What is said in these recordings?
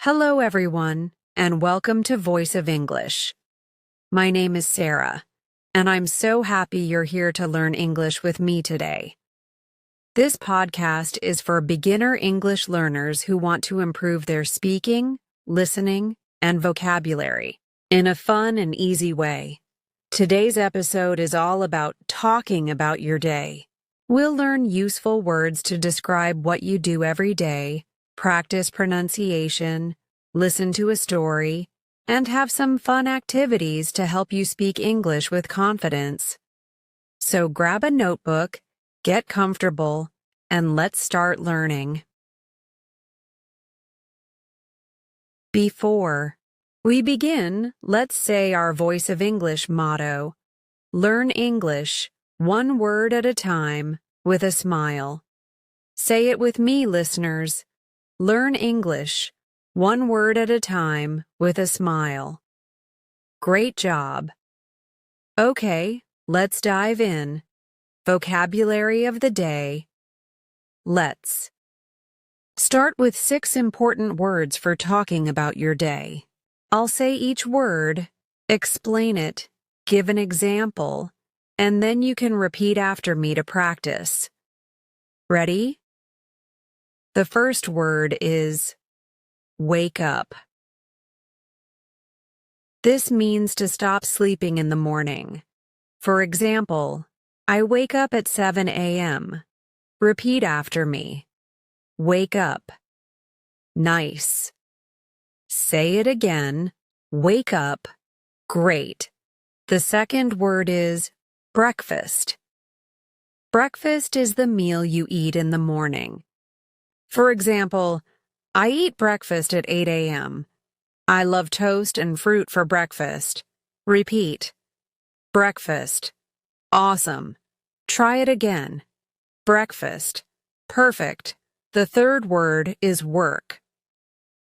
Hello, everyone, and welcome to Voice of English. My name is Sarah, and I'm so happy you're here to learn English with me today. This podcast is for beginner English learners who want to improve their speaking, listening, and vocabulary in a fun and easy way. Today's episode is all about talking about your day. We'll learn useful words to describe what you do every day, practice pronunciation, listen to a story, and have some fun activities to help you speak English with confidence. So grab a notebook, get comfortable, and let's start learning. Before we begin, let's say our Voice of English motto: learn English, one word at a time, with a smile. Say it with me, listeners. Learn English, one word at a time, with a smile. Great job. Okay, let's dive in. Vocabulary of the day. Let's start with 6 important words for talking about your day. I'll say each word, explain it, give an example, and then you can repeat after me to practice. Ready? The first word is wake up. This means to stop sleeping in the morning. For example, I wake up at 7 a.m. Repeat after me. Wake up. Nice. Say it again. Wake up. Great. The second word is breakfast. Breakfast is the meal you eat in the morning. For example, I eat breakfast at 8 a.m. I love toast and fruit for breakfast. Repeat. Breakfast. Awesome. Try it again. Breakfast. Perfect. The third word is work.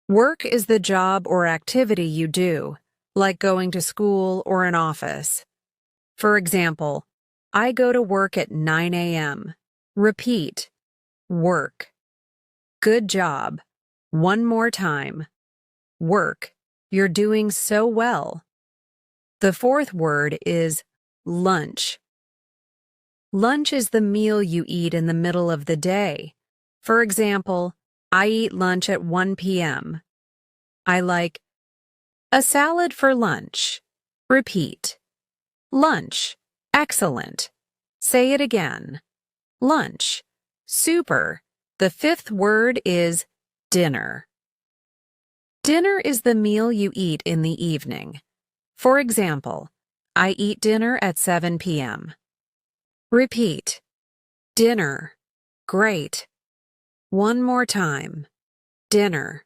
Work is the job or activity you do, like going to school or an office. For example, I go to work at 9 a.m. Repeat. Work. Good job. One more time. Work. You're doing so well. The fourth word is lunch. Lunch is the meal you eat in the middle of the day. For example, I eat lunch at 1 p.m. I like a salad for lunch. Repeat. Lunch. Excellent. Say it again. Lunch. Super. The fifth word is dinner. Dinner is the meal you eat in the evening. For example, I eat dinner at 7 p.m. Repeat. Dinner. Great. One more time. Dinner.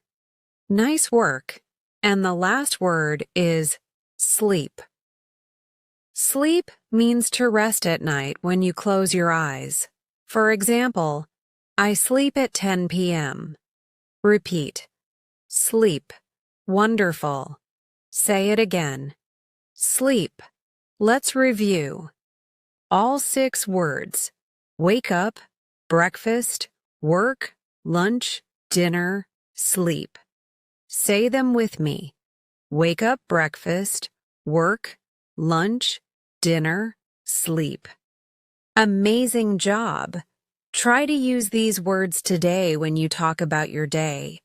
Nice work. And the last word is sleep. Sleep means to rest at night when you close your eyes. For example, I sleep at 10 p.m. Repeat. Sleep. Wonderful. Say it again. Sleep. Let's review. All 6 words. Wake up, breakfast, work, lunch, dinner, sleep. Say them with me. Wake up, breakfast, work, lunch, dinner, sleep. Amazing job! Try to use these words today when you talk about your day.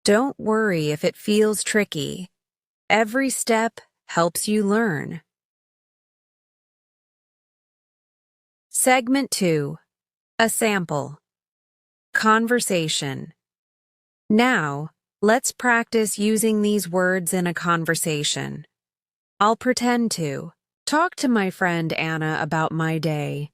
Don't worry if it feels tricky. Every step helps you learn. Segment 2. A sample. Conversation. Now, let's practice using these words in a conversation. I'll pretend to talk to my friend Anna about my day.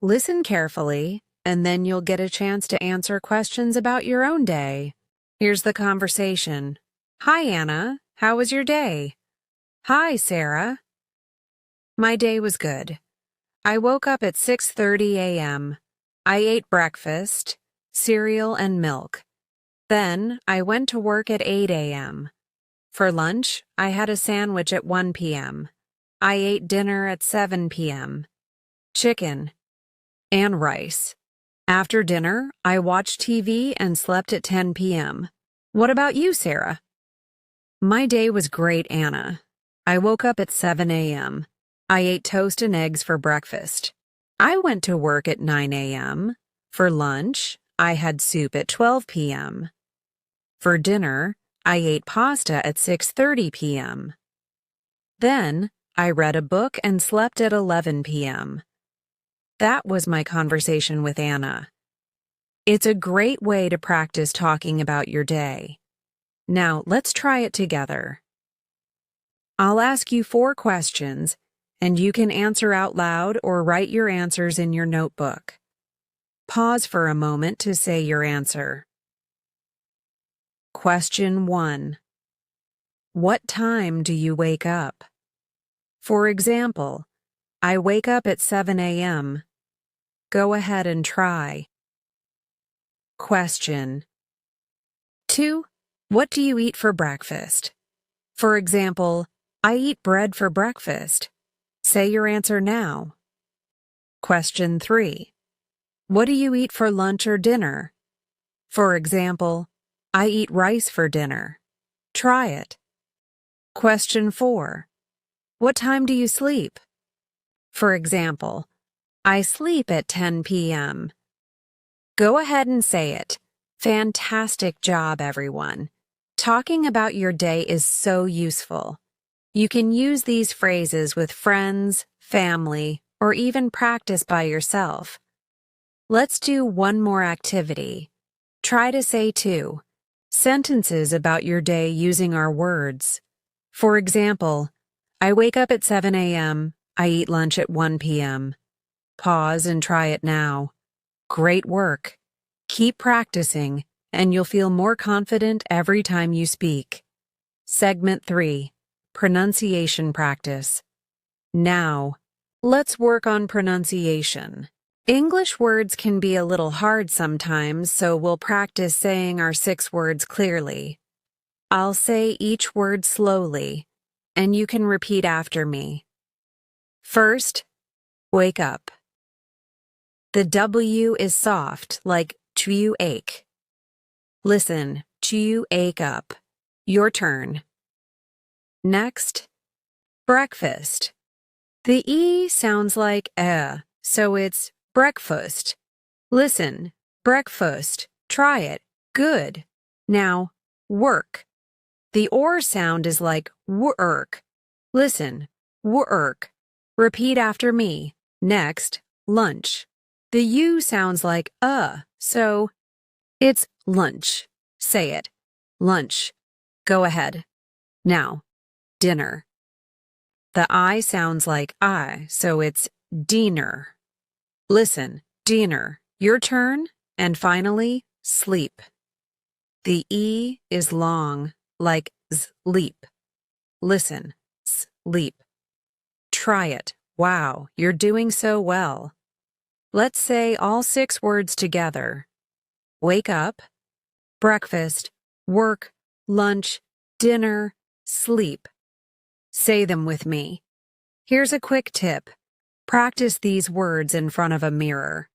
Listen carefully, and then you'll get a chance to answer questions about your own day. Here's the conversation. Hi, Anna. How was your day? Hi, Sarah. My day was good. I woke up at 6:30 a.m. I ate breakfast, cereal, and milk. Then I went to work at 8 a.m. For lunch, I had a sandwich at 1 p.m. I ate dinner at 7 p.m. Chicken and rice. After dinner, I watched TV and slept at 10 p.m. What about you, Sarah? My day was great, Anna. I woke up at 7 a.m. I ate toast and eggs for breakfast. I went to work at 9 a.m. For lunch, I had soup at 12 p.m. For dinner, I ate pasta at 6:30 p.m. Then, I read a book and slept at 11 p.m. That was my conversation with Anna. It's a great way to practice talking about your day. Now, let's try it together. I'll ask you 4 questions, and you can answer out loud or write your answers in your notebook. Pause for a moment to say your answer. Question 1. What time do you wake up? For example, I wake up at 7 a.m. Go ahead and try. Question 2. What do you eat for breakfast? For example, I eat bread for breakfast. Say your answer now. Question 3. What do you eat for lunch or dinner? For example, I eat rice for dinner. Try it. Question 4. What time do you sleep? For example, I sleep at 10 p.m. Go ahead and say it. Fantastic job, everyone. Talking about your day is so useful. You can use these phrases with friends, family, or even practice by yourself. Let's do one more activity. Try to say 2 sentences about your day using our words. For example, I wake up at 7 a.m. I eat lunch at 1 p.m. Pause and try it now. Great work. Keep practicing, and you'll feel more confident every time you speak. Segment 3. Pronunciation practice. Now, let's work on pronunciation. English words can be a little hard sometimes, so we'll practice saying our 6 words clearly. I'll say each word slowly, and you can repeat after me. First, wake up. The W is soft, like you ache. Listen, you ache up. Your turn. Next, breakfast. The E sounds like so it's breakfast. Listen, breakfast. Try it. Good. Now, work. The OR sound is like work. Listen, work. Repeat after me. Next, lunch. The U sounds like so it's lunch. Say it. Lunch. Go ahead. Now, dinner. The I sounds like I, so it's dinner. Listen, dinner. Your turn. And finally, sleep. The E is long, like sleep. Listen, sleep. Try it. Wow, you're doing so well. Let's say all 6 words together. Wake up, breakfast, work, lunch, dinner, sleep. Say them with me. Here's a quick tip. Practice these words in front of a mirror.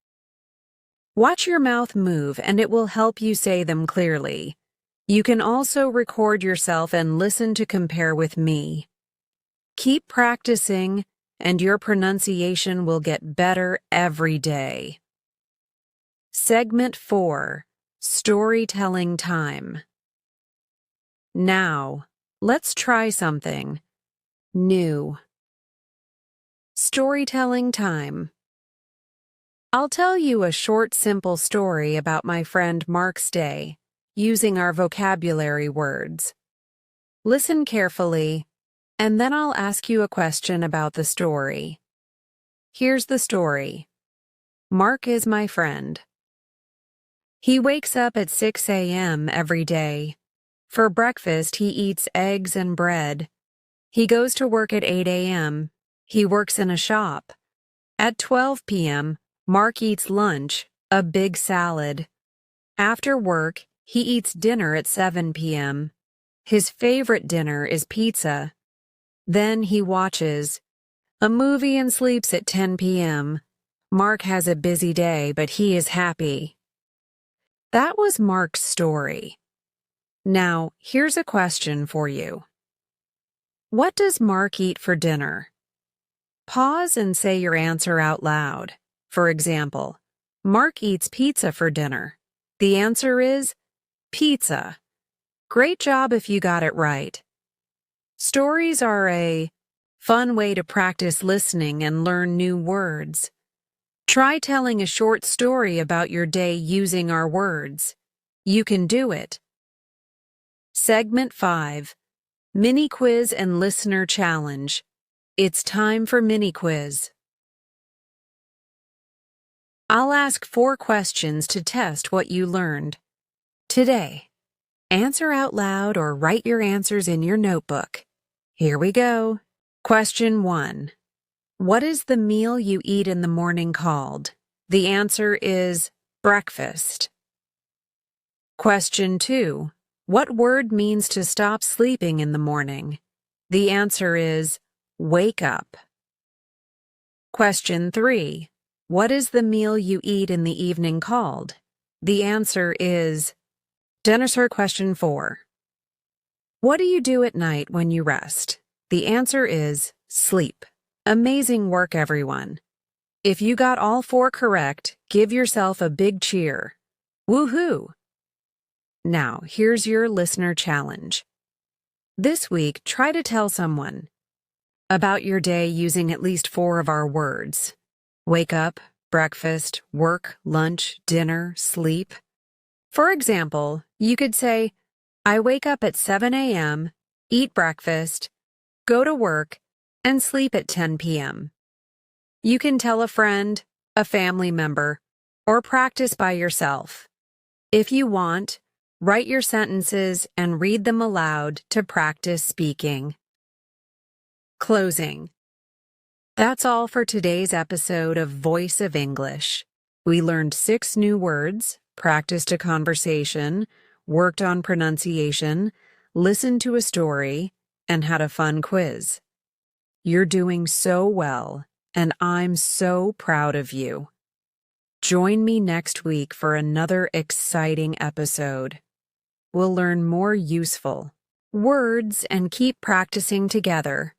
Watch your mouth move and it will help you say them clearly. You can also record yourself and listen to compare with me. Keep practicing, and your pronunciation will get better every day. Segment 4. Storytelling time. Now, let's try something new. Storytelling time. I'll tell you a short, simple story about my friend Mark's day, using our vocabulary words. Listen carefully, and then I'll ask you a question about the story. Here's the story. Mark is my friend. He wakes up at 6 a.m. every day. For breakfast, he eats eggs and bread. He goes to work at 8 a.m. He works in a shop. At 12 p.m., Mark eats lunch, a big salad. After work, he eats dinner at 7 p.m. His favorite dinner is pizza. Then he watches a movie and sleeps at 10 p.m. Mark has a busy day, but he is happy. That was Mark's story. Now, here's a question for you. What does Mark eat for dinner? Pause and say your answer out loud. For example, Mark eats pizza for dinner. The answer is pizza. Great job if you got it right. Stories are a fun way to practice listening and learn new words. Try telling a short story about your day using our words. You can do it. Segment 5. Mini Quiz and Listener Challenge. It's time for mini quiz. I'll ask 4 questions to test what you learned today. Answer out loud or write your answers in your notebook. Here we go. Question 1. What is the meal you eat in the morning called? The answer is breakfast. Question 2. What word means to stop sleeping in the morning? The answer is wake up. Question 3. What is the meal you eat in the evening called? The answer is Dinosaur. Question 4. What do you do at night when you rest? The answer is sleep. Amazing work, everyone. If you got all 4 correct, give yourself a big cheer. Woohoo! Now, here's your listener challenge. This week, try to tell someone about your day using at least 4 of our words. Wake up, breakfast, work, lunch, dinner, sleep. For example, you could say, I wake up at 7 a.m., eat breakfast, go to work, and sleep at 10 p.m. You can tell a friend, a family member, or practice by yourself. If you want, write your sentences and read them aloud to practice speaking. Closing. That's all for today's episode of Voice of English. We learned 6 new words, practiced a conversation, worked on pronunciation, listened to a story, and had a fun quiz. You're doing so well, and I'm so proud of you. Join me next week for another exciting episode. We'll learn more useful words and keep practicing together.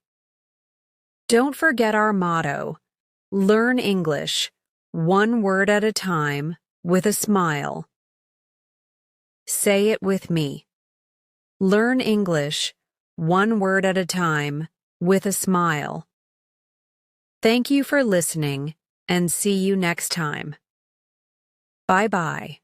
Don't forget our motto, learn English, 1 word at a time, with a smile. Say it with me. Learn English, 1 word at a time, with a smile. Thank you for listening, and see you next time. Bye-bye.